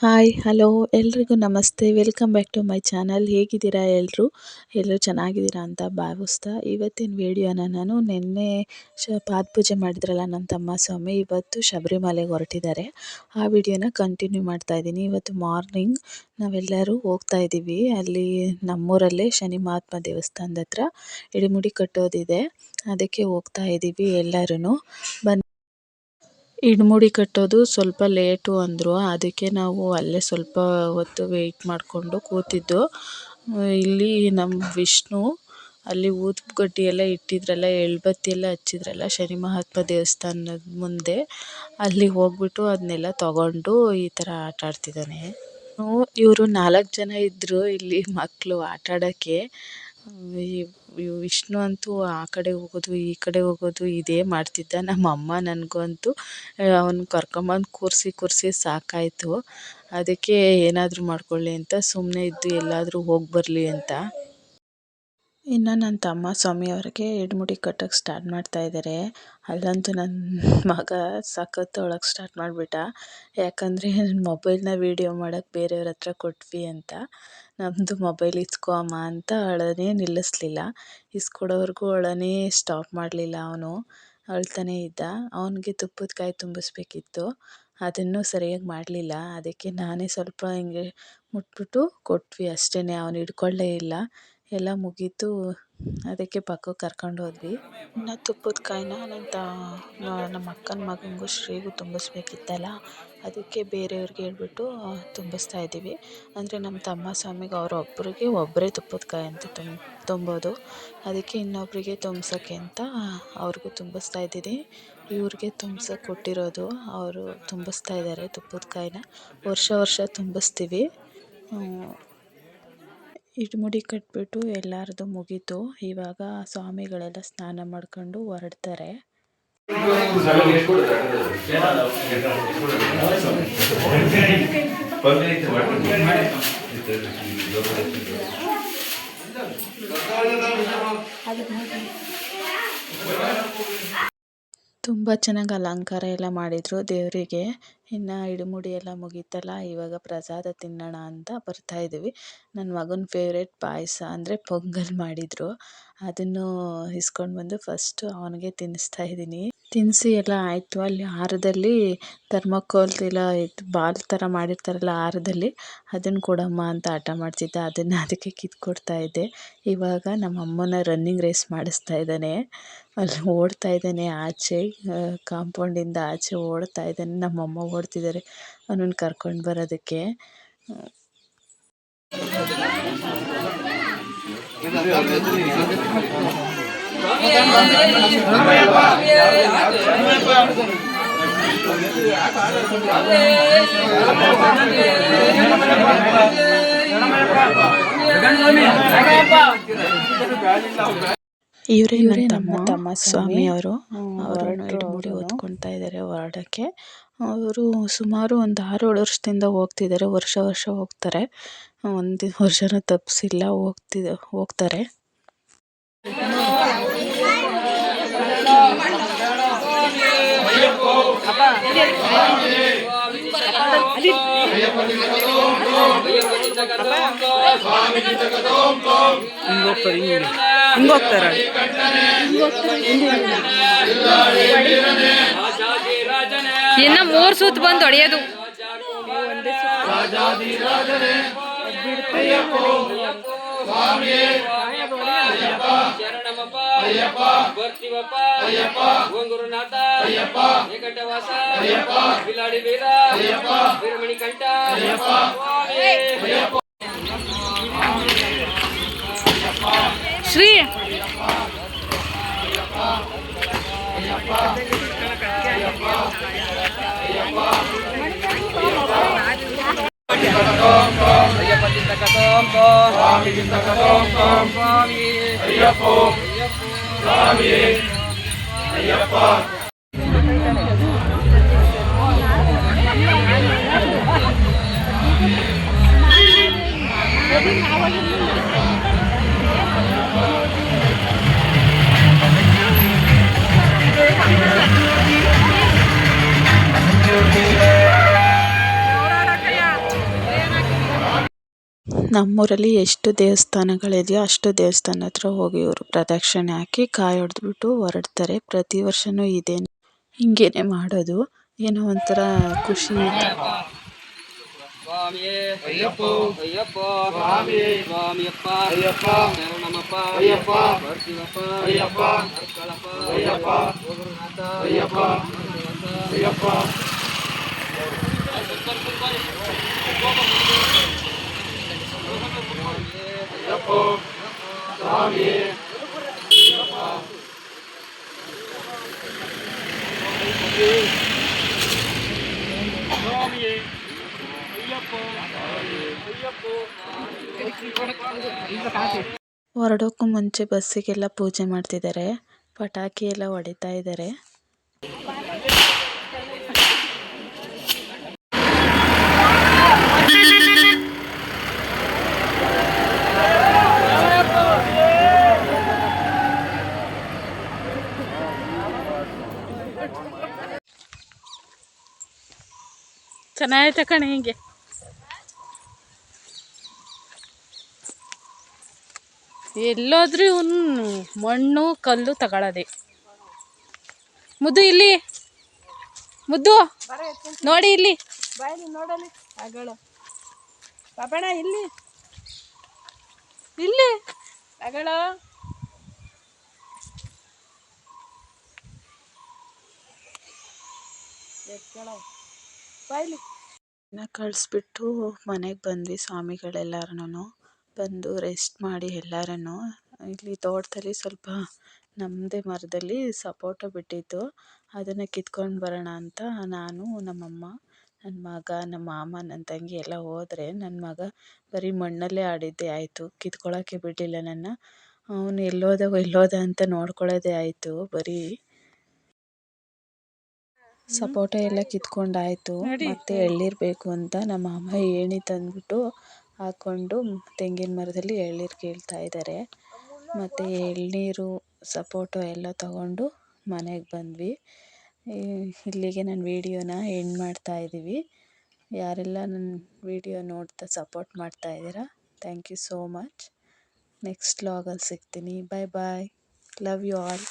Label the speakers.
Speaker 1: Hi hello ಎಲ್ರಿಗೂ ನಮಸ್ತೆ welcome back to my channel. ಹೇಗಿದ್ದೀರಾ ಎಲ್ಲರೂ ಚೆನ್ನಾಗಿದ್ದೀರಾ ಅಂತ ಭಾವಿಸ್ತಾ ಇವತ್ತಿನ ವಿಡಿಯೋನ ನಾನು ನಿನ್ನೆ ಪಾದಪೂಜೆ ಮಾಡಿದ್ರಲ್ಲ ನನ್ನ ತಮ್ಮ ಸ್ವಾಮಿ ಇವತ್ತು ಶಬರಿಮಲೆಗೆ ಹೊರಟಿದ್ದಾರೆ. ಆ ವಿಡಿಯೋನ ಕಂಟಿನ್ಯೂ ಮಾಡ್ತಾ ಇದ್ದೀನಿ. ಇವತ್ತು ಮಾರ್ನಿಂಗ್ ನಾವೆಲ್ಲರೂ ಹೋಗ್ತಾ ಇದ್ದೀವಿ. ಅಲ್ಲಿ ನಮ್ಮೂರಲ್ಲೇ ಶನಿ ಮಹಾತ್ಮ ದೇವಸ್ಥಾನದ ಹತ್ರ ಇಳಿಮುಡಿ ಕಟ್ಟೋದಿದೆ, ಅದಕ್ಕೆ ಹೋಗ್ತಾ ಇದ್ದೀವಿ ಎಲ್ಲರೂ. ಇಡಮುಡಿ ಕಟ್ಟೋದು ಸ್ವಲ್ಪ ಲೇಟು ಅಂದರು, ಅದಕ್ಕೆ ನಾವು ಅಲ್ಲೇ ಸ್ವಲ್ಪ ಹೊತ್ತು ವೆಯ್ಟ್ ಮಾಡಿಕೊಂಡು ಕೂತಿದ್ದು. ಇಲ್ಲಿ ನಮ್ಮ ವಿಷ್ಣು ಅಲ್ಲಿ ಊದುಗಡ್ಡಿ ಎಲ್ಲ ಇಟ್ಟಿದ್ರಲ್ಲ, ಎಳ್ಬತ್ತಿ ಎಲ್ಲ ಹಚ್ಚಿದ್ರಲ್ಲ ಶನಿ ಮಹಾತ್ಮ ದೇವಸ್ಥಾನದ ಮುಂದೆ, ಅಲ್ಲಿಗೆ ಹೋಗ್ಬಿಟ್ಟು ಅದನ್ನೆಲ್ಲ ತಗೊಂಡು ಈ ಥರ ಆಟ ಆಡ್ತಿದ್ದಾನೆ. ಇವರು 4 ಜನ ಇದ್ದರು ಇಲ್ಲಿ ಮಕ್ಕಳು ಆಟ ಆಡೋಕ್ಕೆ. ವಿಷ್ಣು ಅಂತೂ ಆ ಕಡೆ ಹೋಗೋದು ಈ ಕಡೆ ಹೋಗೋದು ಇದೇ ಮಾಡ್ತಿದ್ದ. ನಮ್ಮ ಅಮ್ಮ ನನಗಂತೂ ಅವನು ಕರ್ಕೊಂಬಂದು ಕೂರಿಸಿ ಸಾಕಾಯಿತು. ಅದಕ್ಕೆ ಏನಾದರೂ ಮಾಡ್ಕೊಳ್ಳಿ ಅಂತ ಸುಮ್ಮನೆ ಇದ್ದು ಎಲ್ಲಾದರೂ ಹೋಗಿ ಬರಲಿ ಅಂತ. ಇನ್ನು ನನ್ನ ತಮ್ಮ ಸ್ವಾಮಿ ಅವ್ರಿಗೆ ಇಡಮುಡಿ ಕಟ್ಟೋಕ್ಕೆ ಸ್ಟಾರ್ಟ್ ಮಾಡ್ತಾಯಿದ್ದಾರೆ. ಅಲ್ಲಂತೂ ನನ್ನ ಮಗ ಸಖತ್ತು ಅಳೋಕ್ಕೆ ಸ್ಟಾರ್ಟ್ ಮಾಡಿಬಿಟ್ಟ. ಯಾಕಂದರೆ ನನ್ನ ಮೊಬೈಲ್ನ ವೀಡಿಯೋ ಮಾಡೋಕ್ಕೆ ಬೇರೆಯವ್ರ ಹತ್ರ ಕೊಟ್ವಿ ಅಂತ. ನಮ್ಮದು ಮೊಬೈಲ್ ಇಸ್ಕೊ ಅಮ್ಮ ಅಂತ ಅಳೋನೇ ನಿಲ್ಲಿಸ್ಲಿಲ್ಲ. ಇಸ್ಕೊಡೋವರೆಗೂ ಅಳೋನೇ ಸ್ಟಾಪ್ ಮಾಡಲಿಲ್ಲ. ಅವನು ಅಳ್ತಾನೇ ಇದ್ದ. ಅವನಿಗೆ ತುಪ್ಪದ ಕಾಯಿ ತುಂಬಿಸ್ಬೇಕಿತ್ತು, ಅದನ್ನು ಸರಿಯಾಗಿ ಮಾಡಲಿಲ್ಲ. ಅದಕ್ಕೆ ನಾನೇ ಸ್ವಲ್ಪ ಹಿಂಗೆ ಮುಟ್ಬಿಟ್ಟು ಕೊಟ್ವಿ ಅಷ್ಟೇ. ಅವನು ಹಿಡ್ಕೊಳ್ಳೇ ಇಲ್ಲ. ಎಲ್ಲ ಮುಗೀತು, ಅದಕ್ಕೆ ಪಕ್ಕಕ್ಕೆ ಕರ್ಕೊಂಡು ಹೋದ್ವಿ. ಇನ್ನು ತುಪ್ಪದ ಕಾಯಿನ ನಮ್ಮ ಅಕ್ಕನ ಮಗನಿಗೂ ಶ್ರೀಗೂ ತುಂಬಿಸ್ಬೇಕಿತ್ತಲ್ಲ, ಅದಕ್ಕೆ ಬೇರೆಯವ್ರಿಗೆ ಹೇಳ್ಬಿಟ್ಟು ತುಂಬಿಸ್ತಾ ಇದ್ದೀವಿ. ಅಂದರೆ ನಮ್ಮ ತಮ್ಮ ಸ್ವಾಮಿಗೆ ಅವರೊಬ್ಬರಿಗೆ ಒಬ್ಬರೇ ತುಪ್ಪದ ಕಾಯಿ ಅಂತ ತುಂಬೋದು, ಅದಕ್ಕೆ ಇನ್ನೊಬ್ಬರಿಗೆ ತುಂಬಿಸೋಕ್ಕೆ ಅಂತ ಅವ್ರಿಗೂ ತುಂಬಿಸ್ತಾ ಇದ್ದೀನಿ. ಇವ್ರಿಗೆ ತುಂಬಿಸೋಕೆ ಕೊಟ್ಟಿರೋದು, ಅವರು ತುಂಬಿಸ್ತಾ ಇದ್ದಾರೆ ತುಪ್ಪದ ಕಾಯಿನ. ವರ್ಷ ತುಂಬಿಸ್ತೀವಿ. ಇಡಮುಡಿ ಕಟ್ಬಿಟ್ಟು ಎಲ್ಲರದು ಮುಗೀತು. ಇವಾಗ ಸ್ವಾಮಿಗಳೆಲ್ಲ ಸ್ನಾನ ಮಾಡ್ಕೊಂಡು ಹೊರಡ್ತಾರೆ. ತುಂಬ ಚೆನ್ನಾಗಿ ಅಲಂಕಾರ ಎಲ್ಲ ಮಾಡಿದರು ದೇವರಿಗೆ. ಇನ್ನು ಇಡಮುಡಿ ಎಲ್ಲ ಮುಗೀತಲ್ಲ, ಇವಾಗ ಪ್ರಸಾದ ತಿನ್ನೋಣ ಅಂತ ಬರ್ತಾಯಿದ್ದೀವಿ. ನನ್ನ ಮಗನ ಫೇವ್ರೇಟ್ ಪಾಯಸ ಅಂದರೆ ಪೊಂಗಲ್ ಮಾಡಿದರು, ಅದನ್ನು ಇಸ್ಕೊಂಡು ಬಂದು ಫಸ್ಟು ಅವನಿಗೆ ತಿನ್ನಿಸ್ತಾ ಇದ್ದೀನಿ. ತಿನ್ನಿಸಿ ಎಲ್ಲ ಆಯಿತು. ಅಲ್ಲಿ ಆರದಲ್ಲಿ ಥರ್ಮೋಕೋಲ್ದೆಲ್ಲ ಬಾಲ್ ಥರ ಮಾಡಿರ್ತಾರಲ್ಲ ಆರದಲ್ಲಿ, ಅದನ್ನು ಕೊಡಮ್ಮ ಅಂತ ಹಠ ಮಾಡ್ತಿದ್ದ. ಅದಕ್ಕೆ ಕಿತ್ಕೊಡ್ತಾ ಇದ್ದೆ. ಇವಾಗ ನಮ್ಮ ಅಮ್ಮನ ರನ್ನಿಂಗ್ ರೇಸ್ ಮಾಡಿಸ್ತಾ ಇದ್ದಾನೆ. ಅಲ್ಲಿ ಓಡ್ತಾ ಇದ್ದಾನೆ ಆಚೆ, ಕಾಂಪೌಂಡಿಂದ ಆಚೆ ಓಡ್ತಾ ಇದ್ದಾನೆ. ನಮ್ಮಮ್ಮ ಓಡ್ತಿದ್ದಾರೆ ಅವನನ್ನು ಕರ್ಕೊಂಡು ಬರೋದಕ್ಕೆ. ಇವರೇ ನನ್ನ ತಮ್ಮ ಸ್ವಾಮಿ ಅವರು ಇಡಮುಡಿ ಹೊತ್ಕೊಳ್ತಾ ಇದ್ದಾರೆ ಹೊರಡಕ್ಕೆ. ಅವರು ಸುಮಾರು ಒಂದು 6-7 ವರ್ಷದಿಂದ ಹೋಗ್ತಿದ್ದಾರೆ. ವರ್ಷ ಹೋಗ್ತಾರೆ, ಒಂದು ವರ್ಷನೂ ತಪ್ಪಿಸಿಲ್ಲ, ಹೋಗ್ತಾರೆ.
Speaker 2: ಇನ್ನ 3 ಸುತ್ತು ಬಂದು ಹೊಡೆಯೋದು. ಶ್ರೀ
Speaker 1: ನಮ್ಮೂರಲ್ಲಿ ಎಷ್ಟು ದೇವಸ್ಥಾನಗಳಿದೆಯೋ ಅಷ್ಟು ದೇವಸ್ಥಾನ ಹತ್ರ ಹೋಗಿ ಇವರು ಪ್ರದಕ್ಷಿಣೆ ಹಾಕಿ ಕಾಯಿ ಹೊಡೆದ್ಬಿಟ್ಟು ಹೊರಡ್ತಾರೆ. ಪ್ರತಿ ವರ್ಷವೂ ಹಿಂಗೇನೆ ಮಾಡೋದು. ಏನೋ ಒಂಥರ ಖುಷಿ. ಸ್ವಾಮಿಯೇ ಅಯ್ಯಪ್ಪ ಅಯ್ಯಪ್ಪ ಸ್ವಾಮಿಯೇ ಸ್ವಾಮಿಯಪ್ಪ ಅಯ್ಯಪ್ಪ ಶರಣಮಪ್ಪ ಅಯ್ಯಪ್ಪ ಬರ್ತೀವಪ್ಪ ಅಯ್ಯಪ್ಪ ನಡ್ಕೊಳಪ್ಪ ಅಯ್ಯಪ್ಪ ಗುರುನಾಥ ಅಯ್ಯಪ್ಪ ಅಯ್ಯಪ್ಪ ಅಯ್ಯಪ್ಪ ಸ್ವಾಮಿಯೇ ಸ್ವಾಮಿಯೇ ಹೊರಡೋಕ್ಕೂ ಮುಂಚೆ ಬಸ್ಸಿಗೆಲ್ಲ ಪೂಜೆ ಮಾಡ್ತಿದ್ದಾರೆ. ಪಟಾಕಿ ಎಲ್ಲ ಹೊಡಿತಾ ಇದ್ದಾರೆ. ಚೆನ್ನಾಗೈತೆ ಕಣೆ. ಹಿಂಗೆ ಎಲ್ಲೋದ್ರೂ ಇವನು ಮಣ್ಣು ಕಲ್ಲು ತಗೊಳ್ಳೋದೆ. ಮುದ್ದು ಇಲ್ಲಿ, ಮುದ್ದು ನೋಡಿ ಇಲ್ಲಿ, ಬಾಯಲ್ಲಿ ನೋಡಲಿ ಅಗಳ ಪಾಪಣ ಇಲ್ಲಿ ಇಲ್ಲಿ ಅಗಳ ಬಾಯ್ಲಿ. ಕಳಿಸ್ಬಿಟ್ಟು ಮನೆಗೆ ಬಂದ್ವಿ. ಸ್ವಾಮಿಗಳೆಲ್ಲರೂ ಬಂದು ರೆಸ್ಟ್ ಮಾಡಿ ಎಲ್ಲರೂ ಇಲ್ಲಿ ತೋಟದಲ್ಲಿ ಸ್ವಲ್ಪ ನಮ್ಮದೇ ಮರದಲ್ಲಿ ಸಪೋಟ ಬಿಟ್ಟಿತ್ತು. ಅದನ್ನು ಕಿತ್ಕೊಂಡು ಬರೋಣ ಅಂತ ನಾನು, ನಮ್ಮಮ್ಮ, ನನ್ನ ಮಗ, ನಮ್ಮ ಮಾಮ, ನನ್ನ ತಂಗಿ ಎಲ್ಲ ಹೋದರೆ ನನ್ನ ಮಗ ಬರೀ ಮಣ್ಣಲ್ಲೇ ಆಡಿದ್ದೇ ಆಯಿತು. ಕಿತ್ಕೊಳ್ಳೋಕ್ಕೆ ಬಿಡಲಿಲ್ಲ ನನ್ನ. ಅವನು ಎಲ್ಲೋದ ಅಂತ ನೋಡ್ಕೊಳ್ಳೋದೇ ಆಯಿತು. ಬರೀ ಸಪೋಟ ಎಲ್ಲ ಕಿತ್ಕೊಂಡಾಯಿತು. ಮತ್ತು ಎಳ್ನೀರು ಬೇಕು ಅಂತ ನಮ್ಮ ಅಮ್ಮ ಏಣಿ ತಂದುಬಿಟ್ಟು ಹಾಕ್ಕೊಂಡು ತೆಂಗಿನ ಮರದಲ್ಲಿ ಎಳ್ನೀರು ಕೀಳ್ತಾ ಇದ್ದಾರೆ. ಮತ್ತು ಎಳ್ನೀರು ಸಪೋಟ ಎಲ್ಲ ತಗೊಂಡು ಮನೆಗೆ ಬಂದ್ವಿ. ಇಲ್ಲಿಗೆ ನನ್ನ ವೀಡಿಯೋನ ಎಂಡ್ ಮಾಡ್ತಾಯಿದ್ದೀವಿ. ಯಾರೆಲ್ಲ ನನ್ನ ವೀಡಿಯೋ ನೋಡ್ತಾ ಸಪೋರ್ಟ್ ಮಾಡ್ತಾಯಿದ್ದೀರಾ, thank you so much. Next ವ್ಲಾಗಲ್ಲಿ ಸಿಗ್ತೀನಿ. Bye bye. Love you all.